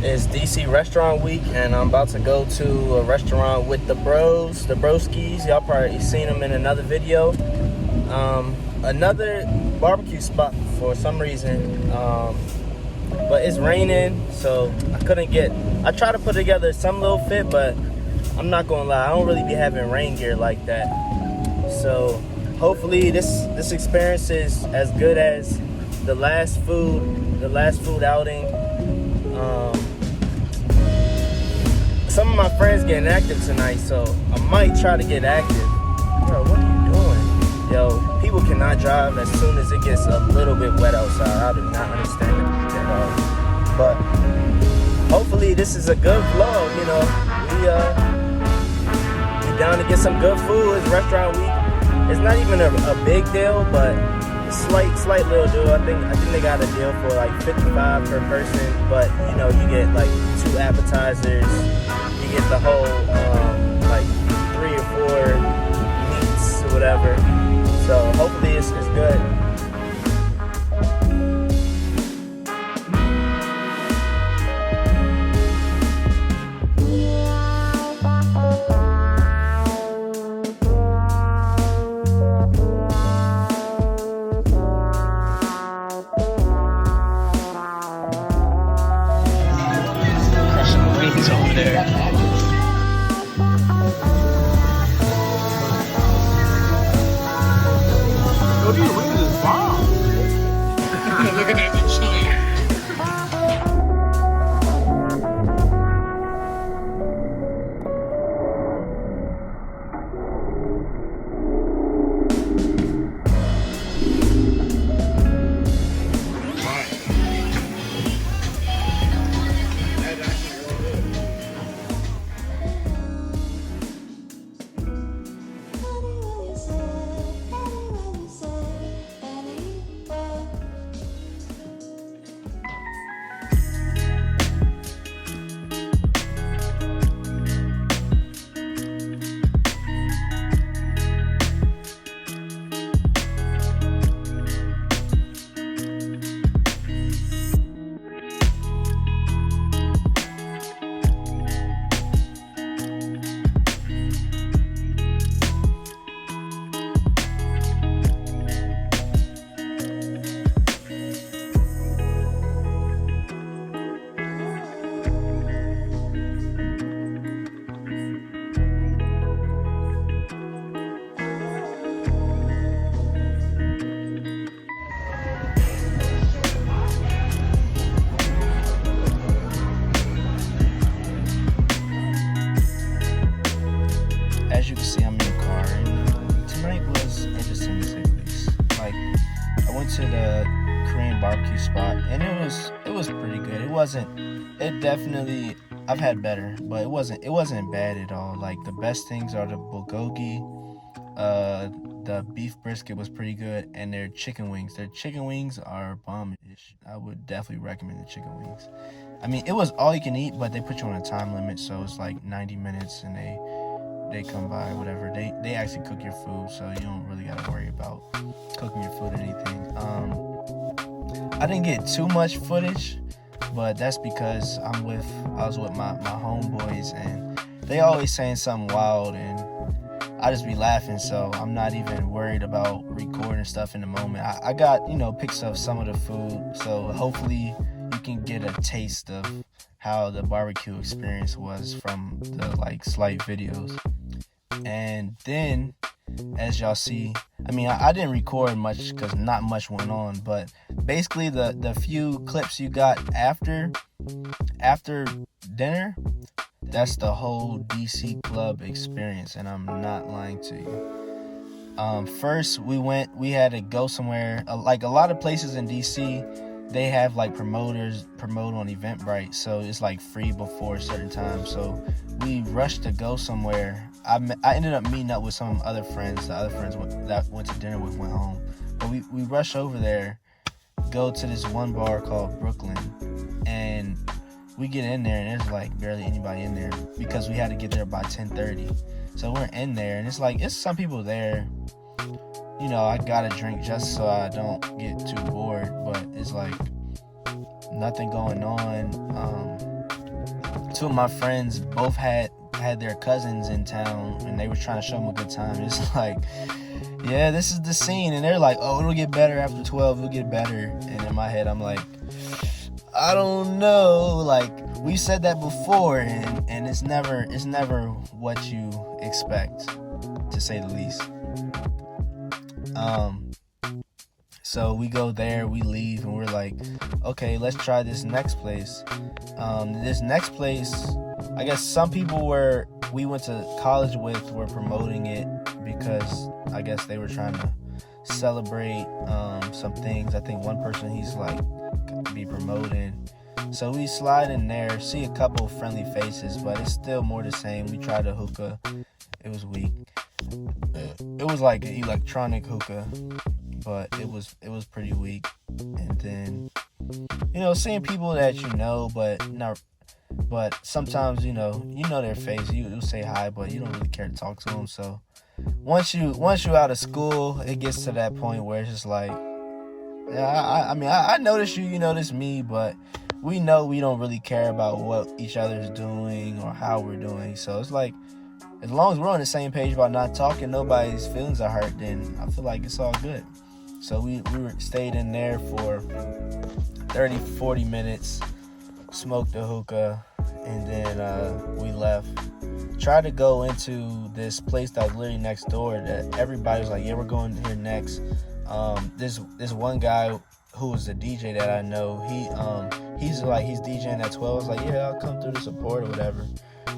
It's DC Restaurant Week, and I'm about to go to a restaurant with the bros, the broskies. Y'all probably seen them in another video. Another barbecue spot for some reason, but it's raining, so I tried to put together some little fit, but I'm not gonna lie, I don't really be having rain gear like that. So hopefully this experience is as good as the last food outing. Some of my friends getting active tonight, so I might try to get active. Bro, what are you doing? Yo, people cannot drive as soon as it gets a little bit wet outside. I do not understand it at all. But hopefully this is a good vlog, you know. We down to get some good food. It's restaurant week. It's not even a big deal, but slight little deal. I think they got a deal for like $55 per person, but you know, you get like 2 appetizers, you get the whole like 3 or 4 meats or whatever. So hopefully it's good. Over there. Look at this bomb. Looking at the cheese. As you can see, I'm in the car, and tonight was interesting to say the least. Like, I went to the Korean BBQ spot, and it was pretty good. It definitely, I've had better, but it wasn't bad at all. Like, the best things are the bulgogi, the beef brisket was pretty good, and their chicken wings. Their chicken wings are bomb-ish. I would definitely recommend the chicken wings. I mean, it was all you can eat, but they put you on a time limit, so it's like 90 minutes, and they come by, whatever. They actually cook your food, so you don't really gotta worry about cooking your food or anything. I didn't get too much footage, but that's because I was with my homeboys, and they always saying something wild, and I just be laughing, so I'm not even worried about recording stuff in the moment. I got, you know, pics of some of the food, so hopefully you can get a taste of how the barbecue experience was from the like slight videos. And then, as y'all see, I mean, I didn't record much because not much went on, but basically the few clips you got after dinner, that's the whole DC club experience, and I'm not lying to you. First we had to go somewhere, like a lot of places in DC, they have like promoters promote on Eventbrite, so it's like free before a certain time. So we rushed to go somewhere. I ended up meeting up with some other friends. The other friends that went to dinner with went home, but we rushed over there, go to this one bar called Brooklyn, and we get in there and there's like barely anybody in there because we had to get there by 10:30. So we're in there and it's some people there. You know, I got a drink just so I don't get too bored, but it's like nothing going on. two of my friends both had their cousins in town, and they were trying to show them a good time. It's like, yeah, this is the scene, and they're like, oh, it'll get better after 12, it'll get better. And in my head, I'm like, I don't know. Like, we said that before, and it's never what you expect, to say the least. So we go there, we leave, and we're like, okay, let's try this next place. This next place, I guess some people we went to college with were promoting it because I guess they were trying to celebrate some things. I think one person, he's like, be promoting. So we slide in there, see a couple friendly faces, but it's still more the same. We tried a hookah. It was weak. It was like an electronic hookah, but it was pretty weak. And then, seeing people that but sometimes, their face, you say hi, but you don't really care to talk to them. So once you're out of school, it gets to that point where it's just like, yeah, I notice you notice me, but we know we don't really care about what each other's doing or how we're doing. So it's like, as long as we're on the same page about not talking, nobody's feelings are hurt, then I feel like it's all good. So we stayed in there for 30-40 minutes, smoked a hookah, and then we left. Tried to go into this place that was literally next door that everybody was like, yeah, we're going here next. This one guy who was the DJ that I know, he's DJing at 12. I was like, yeah, I'll come through to support or whatever.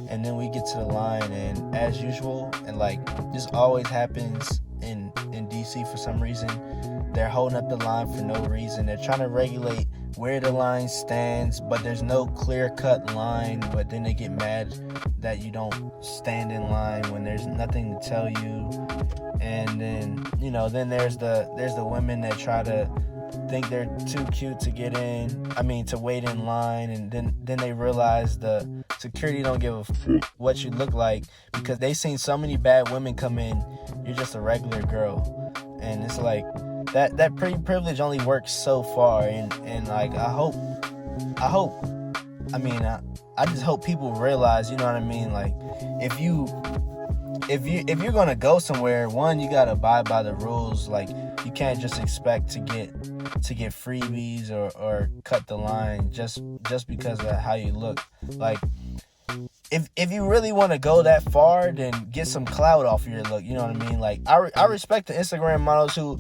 And then we get to the line, and as usual, and like this always happens in DC for some reason, they're holding up the line for no reason. They're trying to regulate where the line stands, but there's no clear-cut line. But then they get mad that you don't stand in line when there's nothing to tell you. And then then there's the women that try to think they're too cute to get in. To wait in line, and then they realize the security don't give a what you look like, because they seen so many bad women come in. You're just a regular girl, and it's like that pretty privilege only works so far. And like I just hope people realize, like if you're gonna go somewhere, one, you gotta abide by the rules. Like, you can't just expect to get freebies or cut the line just because of how you look. Like, if you really want to go that far, then get some clout off of your look. You know what I mean? Like, I respect the Instagram models who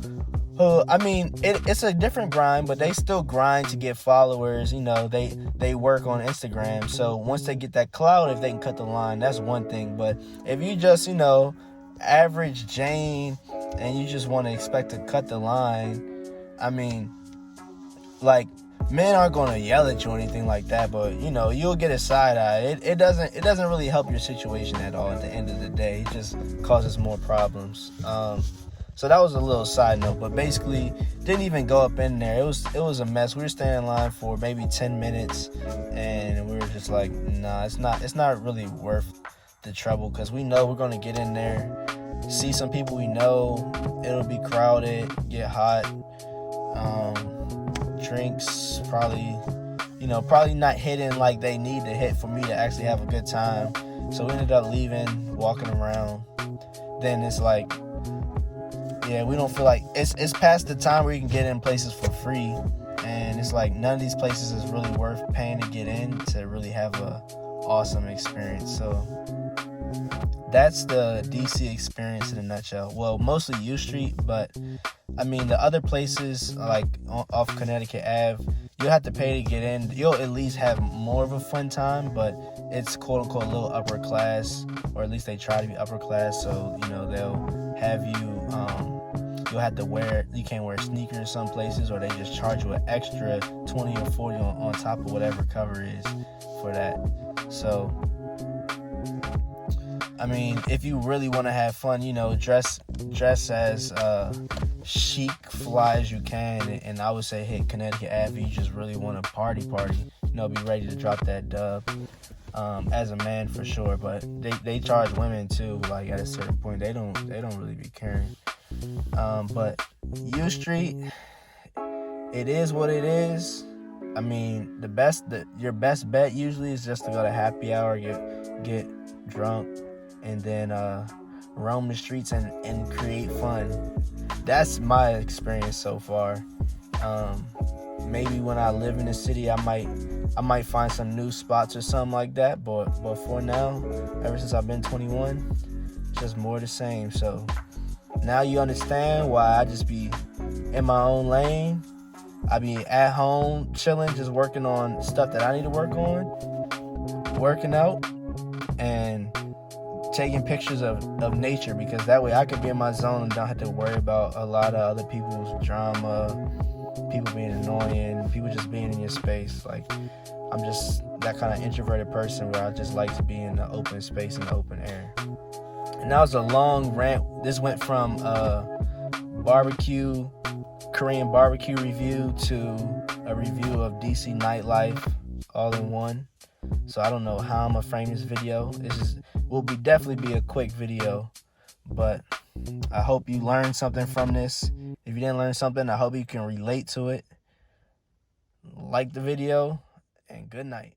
it's a different grind, but they still grind to get followers. They work on Instagram. So once they get that clout, if they can cut the line, that's one thing. But if you just, average Jane, and you just want to expect to cut the line, like, men aren't going to yell at you or anything like that, but you'll get a side eye. It doesn't really help your situation at all at the end of the day. It just causes more problems. So that was a little side note, but basically didn't even go up in there. It was a mess. We were standing in line for maybe 10 minutes, and we were just like, nah, it's not really worth the trouble, because we know we're gonna get in there, see some people we know, it'll be crowded, get hot, drinks probably not hitting like they need to hit for me to actually have a good time. So we ended up leaving, walking around. Then it's like, yeah, we don't feel like it's past the time where you can get in places for free, and it's like none of these places is really worth paying to get in to really have a awesome experience. So that's the DC experience in a nutshell. Well, mostly U Street, but the other places, like off Connecticut Ave, you'll have to pay to get in. You'll at least have more of a fun time, but it's quote unquote a little upper class, or at least they try to be upper class. So they'll have you. You'll have to you can't wear sneakers some places, or they just charge you an extra 20 or 40 on top of whatever cover is for that. So, if you really want to have fun, dress as chic, fly as you can, and I would say hit Connecticut Ave. You just really want to party, be ready to drop that dub. As a man for sure, but they charge women too. Like, at a certain point, they don't really be caring. But U Street, it is what it is. I mean, your best bet usually is just to go to happy hour, get drunk, and then roam the streets and create fun. That's my experience so far. Maybe when I live in the city, I might find some new spots or something like that. But for now, ever since I've been 21, it's just more the same. So now you understand why I just be in my own lane. I be at home chilling, just working on stuff that I need to work on, working out, and taking pictures of nature, because that way I could be in my zone and don't have to worry about a lot of other people's drama, people being annoying, people just being in your space. Like, I'm just that kind of introverted person where I just like to be in the open space and the open air. And that was a long rant. This went from Korean barbecue review to a review of DC Nightlife all in one. So I don't know how I'm gonna frame this video. Will definitely be a quick video, but I hope you learned something from this. If you didn't learn something, I hope you can relate to it. Like the video, and good night.